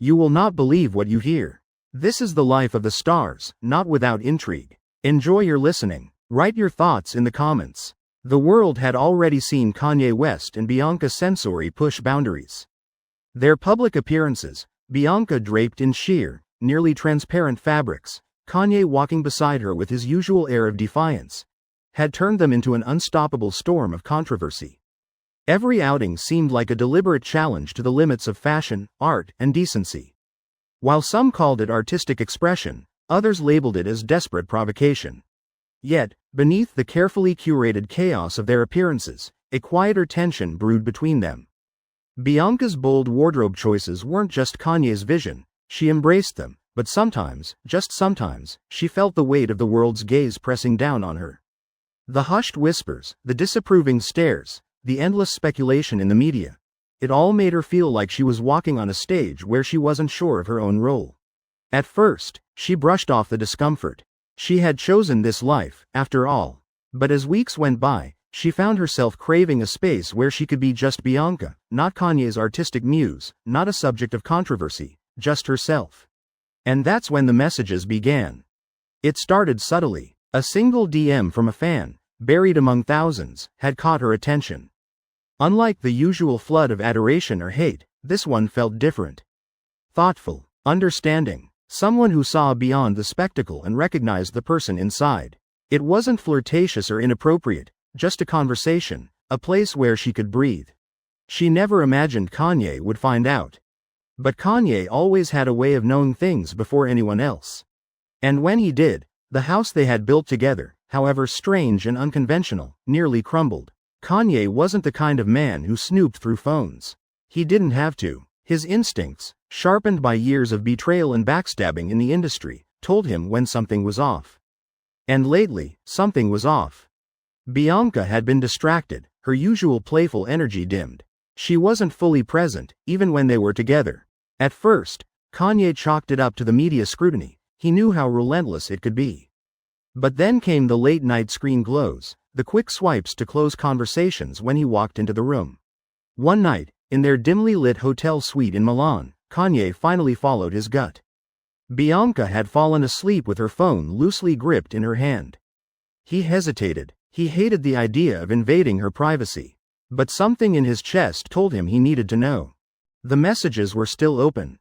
You will not believe what you hear. This is the life of the stars, not without intrigue. Enjoy your listening. Write your thoughts in the comments. The world had already seen Kanye West and Bianca Censori push boundaries. Their public appearances, Bianca draped in sheer, nearly transparent fabrics, Kanye walking beside her with his usual air of defiance, had turned them into an unstoppable storm of controversy. Every outing seemed like a deliberate challenge to the limits of fashion, art, and decency. While some called it artistic expression, others labeled it as desperate provocation. Yet, beneath the carefully curated chaos of their appearances, a quieter tension brewed between them. Bianca's bold wardrobe choices weren't just Kanye's vision, she embraced them, but sometimes, just sometimes, she felt the weight of the world's gaze pressing down on her. The hushed whispers, the disapproving stares, the endless speculation in the media, it all made her feel like she was walking on a stage where she wasn't sure of her own role. At first, she brushed off the discomfort. She had chosen this life, after all. But as weeks went by, she found herself craving a space where she could be just Bianca, not Kanye's artistic muse, not a subject of controversy, just herself. And that's when the messages began. It started subtly. A single DM from a fan, buried among thousands, had caught her attention. Unlike the usual flood of adoration or hate, this one felt different. Thoughtful, understanding, someone who saw beyond the spectacle and recognized the person inside. It wasn't flirtatious or inappropriate, just a conversation, a place where she could breathe. She never imagined Kanye would find out. But Kanye always had a way of knowing things before anyone else. And when he did, the house they had built together, however strange and unconventional, nearly crumbled. Kanye wasn't the kind of man who snooped through phones. He didn't have to. His instincts, sharpened by years of betrayal and backstabbing in the industry, told him when something was off. And lately, something was off. Bianca had been distracted, her usual playful energy dimmed. She wasn't fully present, even when they were together. At first, Kanye chalked it up to the media scrutiny. He knew how relentless it could be. But then came the late-night screen glows, the quick swipes to close conversations when he walked into the room. One night, in their dimly lit hotel suite in Milan, Kanye finally followed his gut. Bianca had fallen asleep with her phone loosely gripped in her hand. He hesitated. He hated the idea of invading her privacy. But something in his chest told him he needed to know. The messages were still open.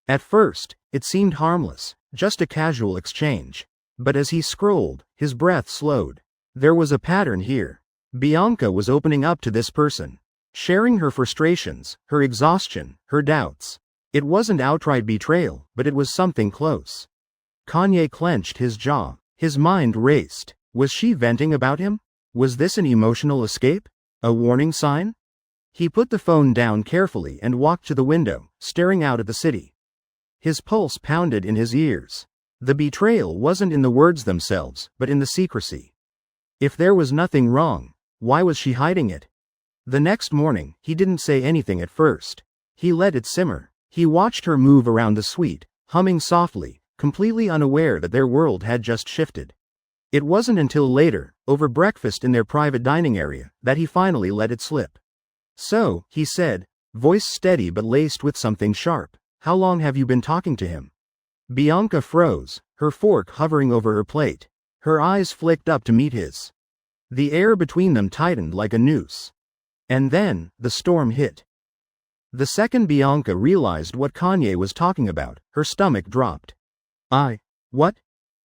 At first, it seemed harmless, just a casual exchange. But as he scrolled, his breath slowed. There was a pattern here. Bianca was opening up to this person, sharing her frustrations, her exhaustion, her doubts. It wasn't outright betrayal, but it was something close. Kanye clenched his jaw. His mind raced. Was she venting about him? Was this an emotional escape? A warning sign? He put the phone down carefully and walked to the window, staring out at the city. His pulse pounded in his ears. The betrayal wasn't in the words themselves, but in the secrecy. If there was nothing wrong, why was she hiding it? The next morning, he didn't say anything at first. He let it simmer. He watched her move around the suite, humming softly, completely unaware that their world had just shifted. It wasn't until later, over breakfast in their private dining area, that he finally let it slip. So, he said, voice steady but laced with something sharp, how long have you been talking to him? Bianca froze, her fork hovering over her plate. Her eyes flicked up to meet his. The air between them tightened like a noose. And then, the storm hit. The second Bianca realized what Kanye was talking about, her stomach dropped. What?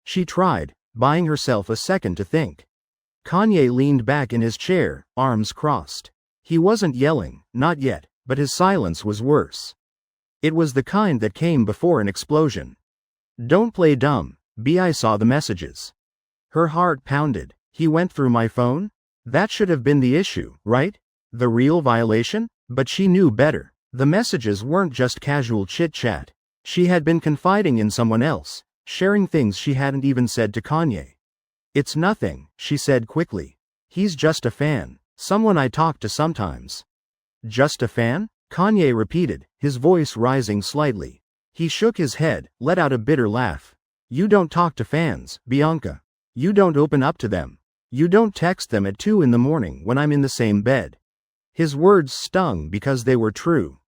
She tried, buying herself a second to think. Kanye leaned back in his chair, arms crossed. He wasn't yelling, not yet, but his silence was worse. It was the kind that came before an explosion. Don't play dumb, I saw the messages. Her heart pounded. He went through my phone? That should have been the issue, right? The real violation? But she knew better. The messages weren't just casual chit-chat. She had been confiding in someone else, sharing things she hadn't even said to Kanye. It's nothing, she said quickly. He's just a fan. Someone I talk to sometimes. Just a fan? Kanye repeated, his voice rising slightly. He shook his head, let out a bitter laugh. You don't talk to fans, Bianca. You don't open up to them. You don't text them at 2 a.m. when I'm in the same bed. His words stung because they were true.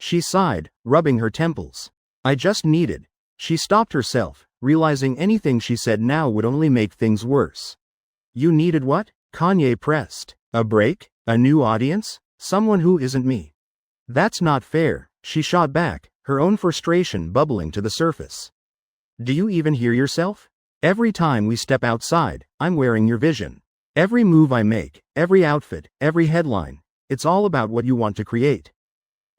She sighed, rubbing her temples. I just needed. She stopped herself, realizing anything she said now would only make things worse. You needed what? Kanye pressed. A break? A new audience? Someone who isn't me? That's not fair, she shot back, her own frustration bubbling to the surface. Do you even hear yourself? Every time we step outside, I'm wearing your vision. Every move I make, every outfit, every headline, it's all about what you want to create.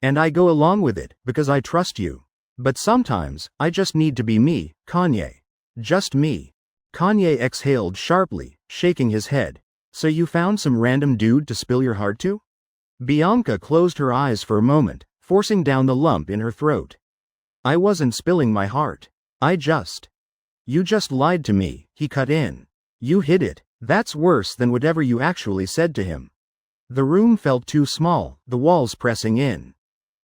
And I go along with it, because I trust you. But sometimes, I just need to be me, Kanye. Just me. Kanye exhaled sharply, shaking his head. So you found some random dude to spill your heart to? Bianca closed her eyes for a moment, forcing down the lump in her throat. I wasn't spilling my heart. You just lied to me, he cut in. You hid it. That's worse than whatever you actually said to him. The room felt too small, the walls pressing in.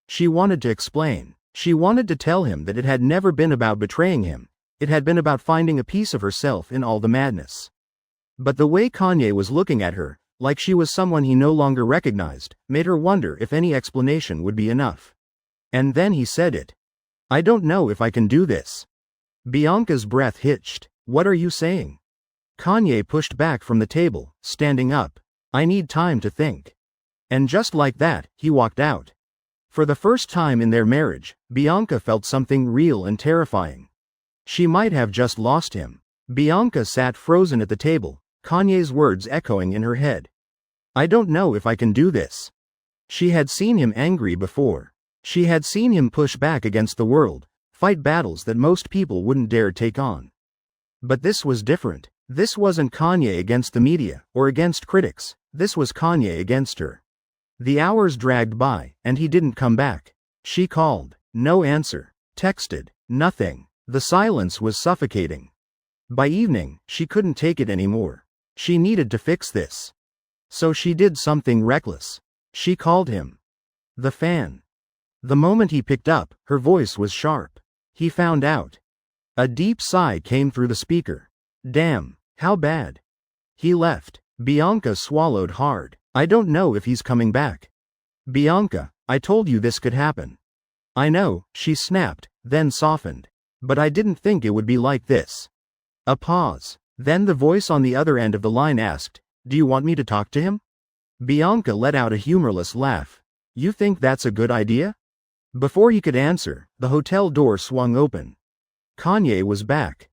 She wanted to explain. She wanted to tell him that it had never been about betraying him. It had been about finding a piece of herself in all the madness. But the way Kanye was looking at her, like she was someone he no longer recognized, made her wonder if any explanation would be enough. And then he said it. I don't know if I can do this. Bianca's breath hitched. What are you saying? Kanye pushed back from the table, standing up. I need time to think. And just like that, he walked out. For the first time in their marriage, Bianca felt something real and terrifying. She might have just lost him. Bianca sat frozen at the table, Kanye's words echoing in her head. I don't know if I can do this. She had seen him angry before. She had seen him push back against the world, fight battles that most people wouldn't dare take on. But this was different. This wasn't Kanye against the media, or against critics, this was Kanye against her. The hours dragged by, and he didn't come back. She called. No answer. Texted. Nothing. The silence was suffocating. By evening, she couldn't take it anymore. She needed to fix this. So she did something reckless. She called him. The fan. The moment he picked up, her voice was sharp. He found out. A deep sigh came through the speaker. Damn, how bad. He left. Bianca swallowed hard. I don't know if he's coming back. Bianca, I told you this could happen. I know, she snapped, then softened. But I didn't think it would be like this. A pause. Then the voice on the other end of the line asked, do you want me to talk to him? Bianca let out a humorless laugh. You think that's a good idea? Before he could answer, the hotel door swung open. Kanye was back.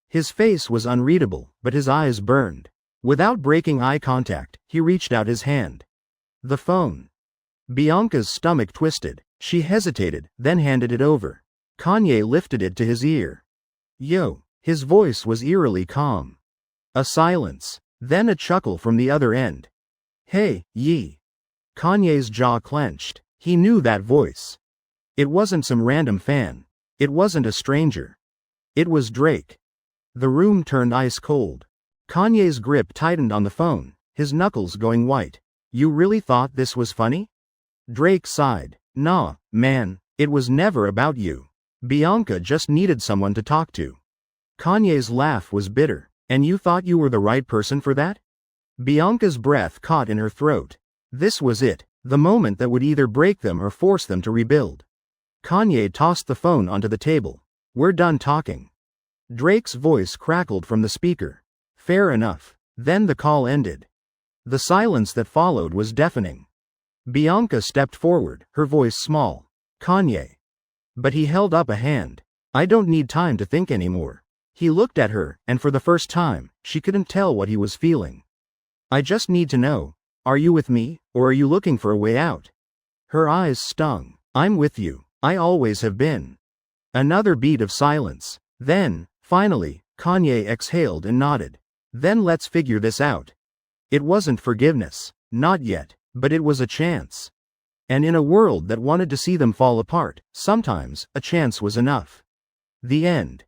His face was unreadable, but his eyes burned. Without breaking eye contact, he reached out his hand. The phone. Bianca's stomach twisted. She hesitated, then handed it over. Kanye lifted it to his ear. Yo. His voice was eerily calm. A silence. Then a chuckle from the other end. Hey, Yee. Kanye's jaw clenched. He knew that voice. It wasn't some random fan. It wasn't a stranger. It was Drake. The room turned ice cold. Kanye's grip tightened on the phone, his knuckles going white. You really thought this was funny? Drake sighed. Nah, man, it was never about you. Bianca just needed someone to talk to. Kanye's laugh was bitter. And you thought you were the right person for that? Bianca's breath caught in her throat. This was it, the moment that would either break them or force them to rebuild. Kanye tossed the phone onto the table. We're done talking. Drake's voice crackled from the speaker. Fair enough. Then the call ended. The silence that followed was deafening. Bianca stepped forward, her voice small. Kanye. But he held up a hand. I don't need time to think anymore. He looked at her, and for the first time, she couldn't tell what he was feeling. I just need to know, are you with me, or are you looking for a way out? Her eyes stung. I'm with you. I always have been. Another beat of silence. Then, finally, Kanye exhaled and nodded. Then let's figure this out. It wasn't forgiveness. Not yet, but it was a chance. And in a world that wanted to see them fall apart, sometimes, a chance was enough. The end.